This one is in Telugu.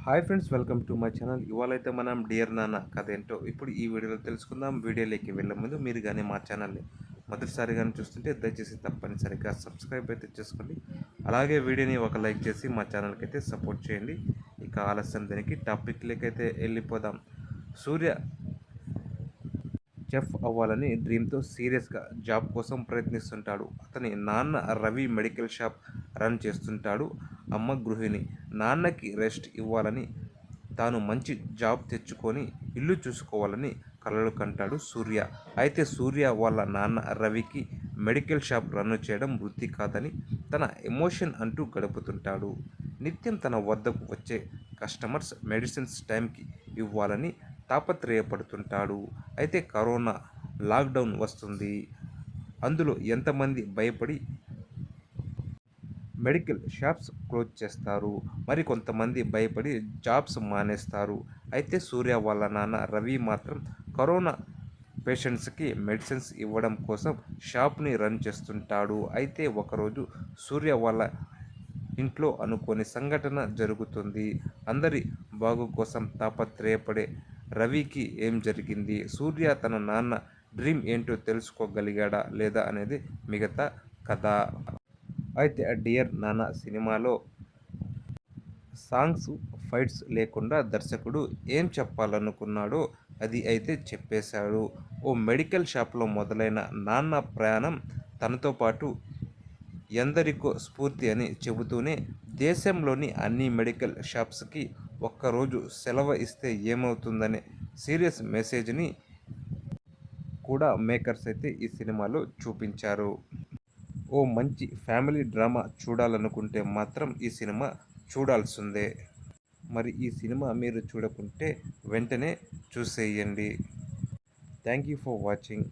Hi friends, welcome to my channel. ఇవాళైతే మనం డియర్ నాన్న కథ ఏంటో ఇప్పుడు ఈ వీడియోలో తెలుసుకుందాం. వీడియోలోకి వెళ్ళే ముందు మీరు కానీ మా ఛానల్ని మొదటిసారిగా చూస్తుంటే దయచేసి తప్పనిసరిగా సబ్స్క్రైబ్ అయితే చేసుకోండి. అలాగే వీడియోని ఒక లైక్ చేసి మా ఛానల్కి అయితే సపోర్ట్ చేయండి. ఇక ఆలస్యం దీనికి టాపిక్లోకి అయితే వెళ్ళిపోదాం. సూర్య చెఫ్ అవ్వాలని డ్రీమ్తో సీరియస్గా జాబ్ కోసం ప్రయత్నిస్తుంటాడు. అతని నాన్న రవి మెడికల్ షాప్ రన్ చేస్తుంటాడు. అమ్మ గృహిణి. నాన్నకి రెస్ట్ ఇవ్వాలని, తాను మంచి జాబ్ తెచ్చుకొని ఇల్లు చూసుకోవాలని కలలు కంటాడు సూర్య. అయితే సూర్య వాళ్ళ నాన్న రవికి మెడికల్ షాప్ రన్ చేయడం వృత్తి కాదని, తన ఎమోషన్ అంటూ గడుపుతుంటాడు. నిత్యం తన వద్దకు వచ్చే కస్టమర్స్ మెడిసిన్స్ టైంకి ఇవ్వాలని తాపత్రయపడుతుంటాడు. అయితే కరోనా లాక్డౌన్ వస్తుంది. అందులో ఎంతమంది భయపడి మెడికల్ షాప్స్ క్లోజ్ చేస్తారు, మరి కొంతమంది భయపడి జాబ్స్ మానేస్తారు. అయితే సూర్య వాళ్ళ నాన్న రవి మాత్రం కరోనా పేషెంట్స్కి మెడిసిన్స్ ఇవ్వడం కోసం షాప్ని రన్ చేస్తుంటాడు. అయితే ఒకరోజు సూర్య వాళ్ళ ఇంట్లో అనుకోని సంఘటన జరుగుతుంది. అందరి బాగు కోసం తాపత్రయపడే రవికి ఏం జరిగింది, సూర్య తన నాన్న డ్రీమ్ ఏంటో తెలుసుకోగలిగాడా లేదా అనేది మిగతా కథ. అయితే డియర్ నాన్న సినిమాలో సాంగ్స్, ఫైట్స్ లేకుండా దర్శకుడు ఏం చెప్పాలనుకున్నాడో అది అయితే చెప్పేశాడు. ఓ మెడికల్ షాప్లో మొదలైన నాన్న ప్రయాణం తనతో పాటు ఎందరికో స్ఫూర్తి అని చెబుతూనే, దేశంలోని అన్ని మెడికల్ షాప్స్కి ఒక్కరోజు సెలవు ఇస్తే ఏమవుతుందనే సీరియస్ మెసేజ్ని కూడా మేకర్స్ అయితే ఈ సినిమాలో చూపించారు. ఓ మంచి ఫ్యామిలీ డ్రామా చూడాలనుకుంటే మాత్రం ఈ సినిమా చూడాల్సిందే. మరి ఈ సినిమా మీరు చూడకుంటే వెంటనే చూసేయండి. Thank you for watching.